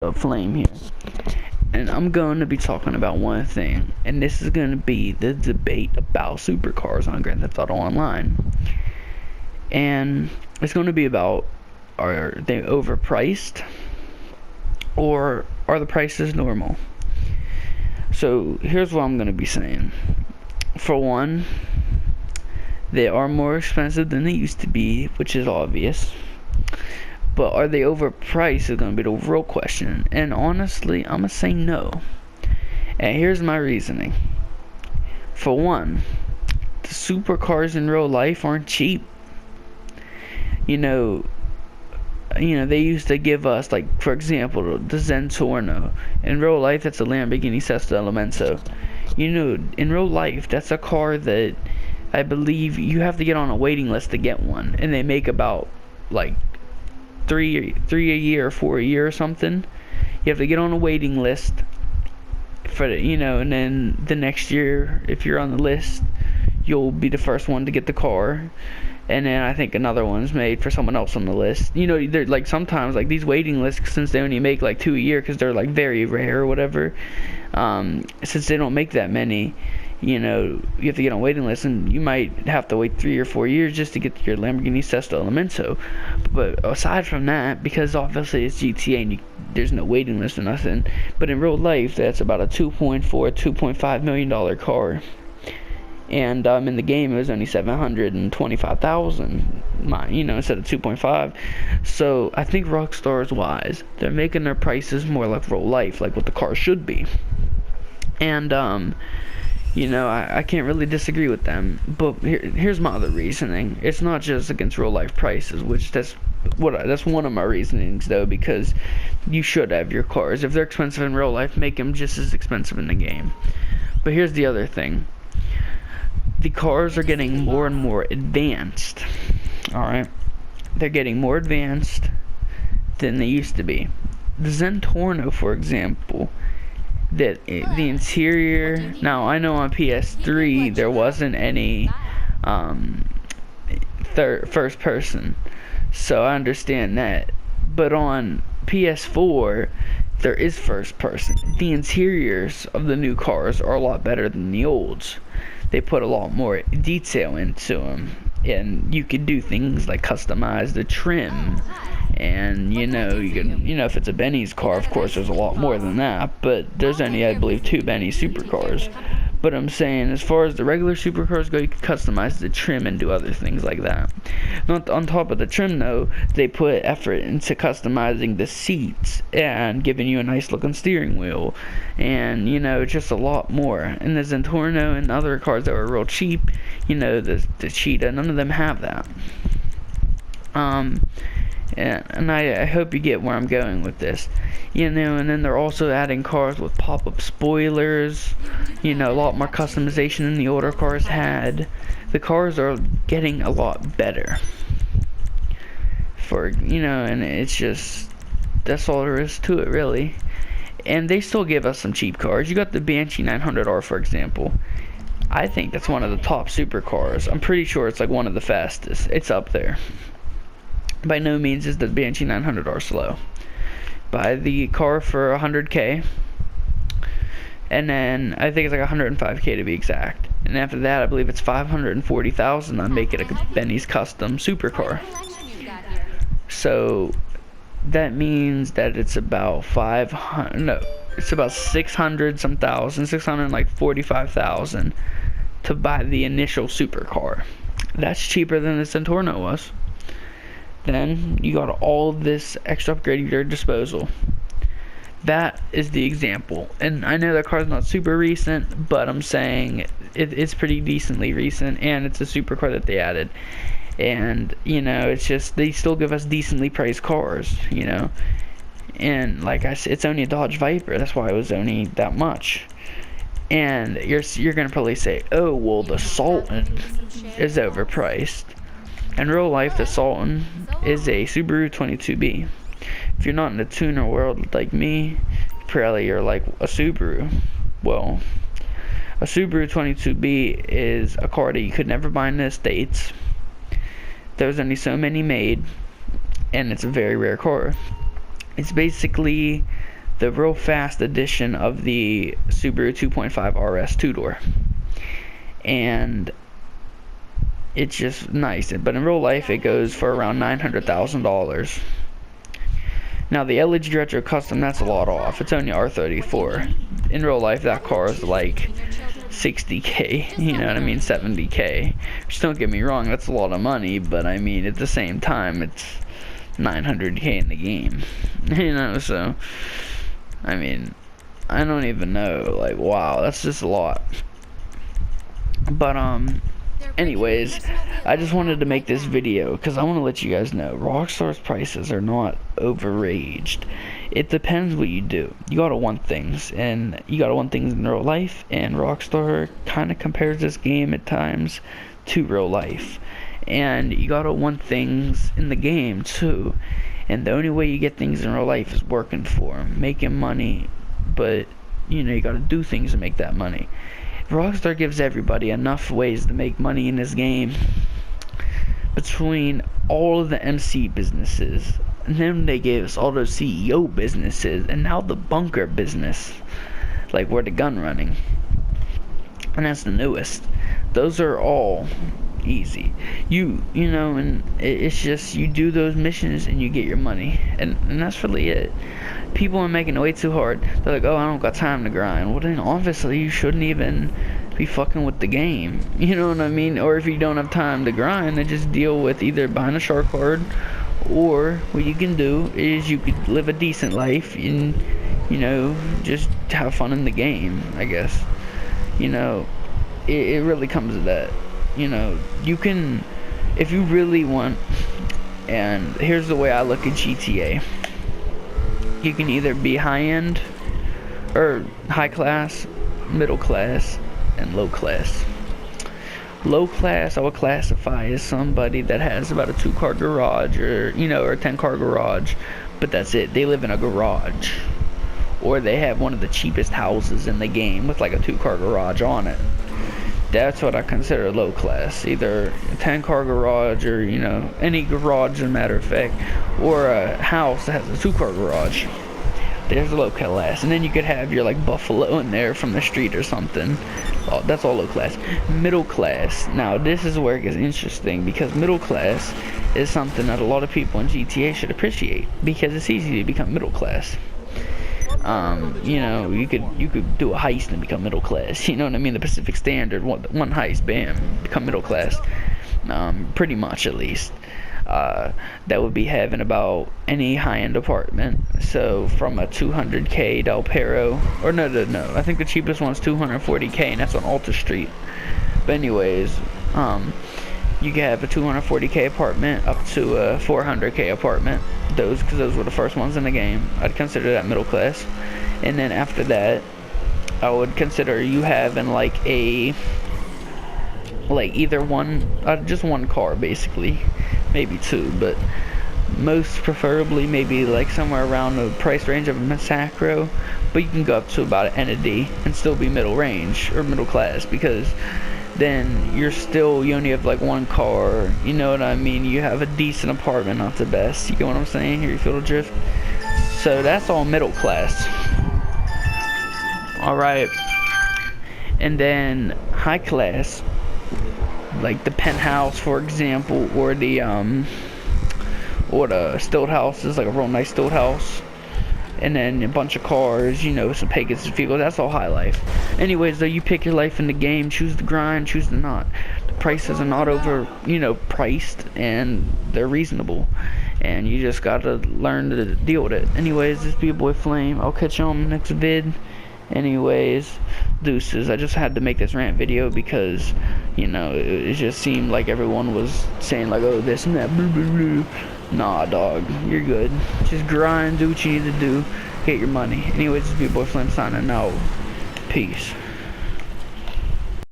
a flame here, and I'm going to be talking about one thing, and this is going to be the debate about supercars on Grand Theft Auto Online. And it's going to be about, are they overpriced or are the prices normal? So here's what I'm going to be saying. For one, they are more expensive than they used to be, which is obvious. But are they overpriced is going to be the real question. And honestly, I'm going to say no. And here's my reasoning. For one, the supercars in real life aren't cheap. You know, they used to give us, like, for example, the Zentorno. In real life, that's a Lamborghini Sesto Elemento. In real life, that's a car that I believe you have to get on a waiting list to get one. And they make about, like, three a year, 4 a year or something. You have to get on a waiting list for and then the next year, if you're on the list, you'll be the first one to get the car. And then I think another one's made for someone else on the list. They're like, sometimes, like, these waiting lists, since they only make like 2 a year because they're like very rare or whatever, since they don't make that many, you have to get on waiting lists, and you might have to wait 3 or 4 years just to get your Lamborghini Sesto Elemento. But aside from that, because obviously it's GTA and there's no waiting list or nothing, but in real life, that's about a $2.5 million car. And in the game, it was only 725,000, instead of 2.5. So I think Rockstar is wise. They're making their prices more like real life, like what the car should be. And I can't really disagree with them. But here's my other reasoning. It's not just against real life prices, which that's one of my reasonings, though, because you should have your cars. If they're expensive in real life, make them just as expensive in the game. But here's the other thing. The cars are getting more and more advanced. Alright? They're getting more advanced than they used to be. The Zentorno, for example, the interior, now I know on PS3 there wasn't any first person, so I understand that. But on PS4 there is first person. The interiors of the new cars are a lot better than the olds. They put a lot more detail into them, and you could do things like customize the trim, and you can, if it's a Benny's car, of course there's a lot more than that, but there's only, I believe, 2 Benny supercars. But I'm saying, as far as the regular supercars go, you can customize the trim and do other things like that. Not on top of the trim, though, they put effort into customizing the seats and giving you a nice looking steering wheel, and just a lot more. And the Zentorno and other cars that were real cheap, the Cheetah, none of them have that. And I hope you get where I'm going with this. And then they're also adding cars with pop-up spoilers, a lot more customization than the older cars had. The cars are getting a lot better. And it's just, that's all there is to it, really. And they still give us some cheap cars. You got the Banshee 900R, for example. I think that's one of the top supercars. I'm pretty sure it's like one of the fastest. It's up there. By no means is the Banshee 900R slow. Buy the car for 100K, and then I think it's like 105K to be exact. And after that, I believe it's 540,000. I make it a Benny's custom supercar. So that means that it's about 600 some thousand, 645,000 to buy the initial supercar. That's cheaper than the Zentorno was. Then you got all this extra upgrade at your disposal. That is the example. And I know that car's not super recent, but I'm saying it's pretty decently recent, and it's a supercar that they added. And it's just, they still give us decently priced cars, and like I said, it's only a Dodge Viper. That's why it was only that much. And you're gonna probably say, oh well, the Sultan is overpriced. In real life, the Sultan is a Subaru 22B. If you're not in the tuner world like me, probably you're like a Subaru. Well, a Subaru 22B is a car that you could never buy in the States. There's only so many made, and it's a very rare car. It's basically the real fast edition of the Subaru 2.5 RS two-door. And it's just nice. But in real life, it goes for around $900,000. Now, the LG Retro Custom, that's a lot off. It's only R34. In real life, that car is like 60K, you know what I mean, 70K. Just don't get me wrong, that's a lot of money, but I mean, at the same time, it's 900K in the game, you know, so, I mean, I don't even know, like, wow, that's just a lot. But, anyways, I just wanted to make this video because I want to let you guys know Rockstar's prices are not overaged. It depends what you do. You gotta want things, and you gotta want things in real life, and Rockstar kind of compares this game at times to real life. And you gotta want things in the game too. And the only way you get things in real life is working for them, making money. But, you know, you gotta do things to make that money. Rockstar gives everybody enough ways to make money in this game. Between all of the MC businesses, and then they gave us all those CEO businesses, and now the bunker business, like where the gun running, and that's the newest. Those are all easy. You know, and it's just you do those missions and you get your money, and that's really it. People are making it way too hard. They're like, oh, I don't got time to grind. Well, then obviously you shouldn't even be fucking with the game. You know what I mean? Or if you don't have time to grind, then just deal with either buying a shark card, or what you can do is you could live a decent life and, you know, just have fun in the game, I guess. You know, it really comes to that. You know, you can, if you really want, and here's the way I look at GTA. You can either be high-end, or high class, middle class, and low class. Low class, I would classify as somebody that has about a 2-car garage, or, you know, or a 10-car garage, but that's it. They live in a garage. Or they have one of the cheapest houses in the game with like a 2-car garage on it. That's what I consider low class. Either a 10-car garage, or, you know, any garage as a matter of fact, or a house that has a 2-car garage. There's low class. And then you could have your like Buffalo in there from the street or something. Oh, that's all low class. Middle class. Now this is where it gets interesting, because middle class is something that a lot of people in GTA should appreciate, because it's easy to become middle class. You know, you could do a heist and become middle class. You know what I mean? The Pacific Standard, one heist, bam, become middle class. Pretty much, at least. That would be having about any high-end apartment. So from a 200K Del Perro, or no, I think the cheapest one's 240K, and that's on Alta Street. But anyways, you can have a 240K apartment up to a 400K apartment. Because those were the first ones in the game. I'd consider that middle class. And then after that, I would consider you having like either just one car basically, maybe two, but most preferably maybe like somewhere around the price range of a Massacro. But you can go up to about an Entity and still be middle range or middle class, because then you only have like one car, you know what I mean? You have a decent apartment, not the best, you get what I'm saying here, you feel the drift? So that's all middle class. Alright, and then high class, like the penthouse for example, or the stilt house is like a real nice stilt house. And then a bunch of cars, you know, some Pegasus vehicles. That's all high life. Anyways, though, you pick your life in the game. Choose the grind, choose the not. The prices are not priced, and they're reasonable. And you just gotta learn to deal with it. Anyways, this be your boy Flame. I'll catch you on the next vid. Anyways, deuces. I just had to make this rant video because, you know, it just seemed like everyone was saying like, oh, this and that, blah, blah, blah. Nah, dog, you're good. Just grind, do what you need to do, get your money. Anyways, this is your boy Flame signing out. Peace.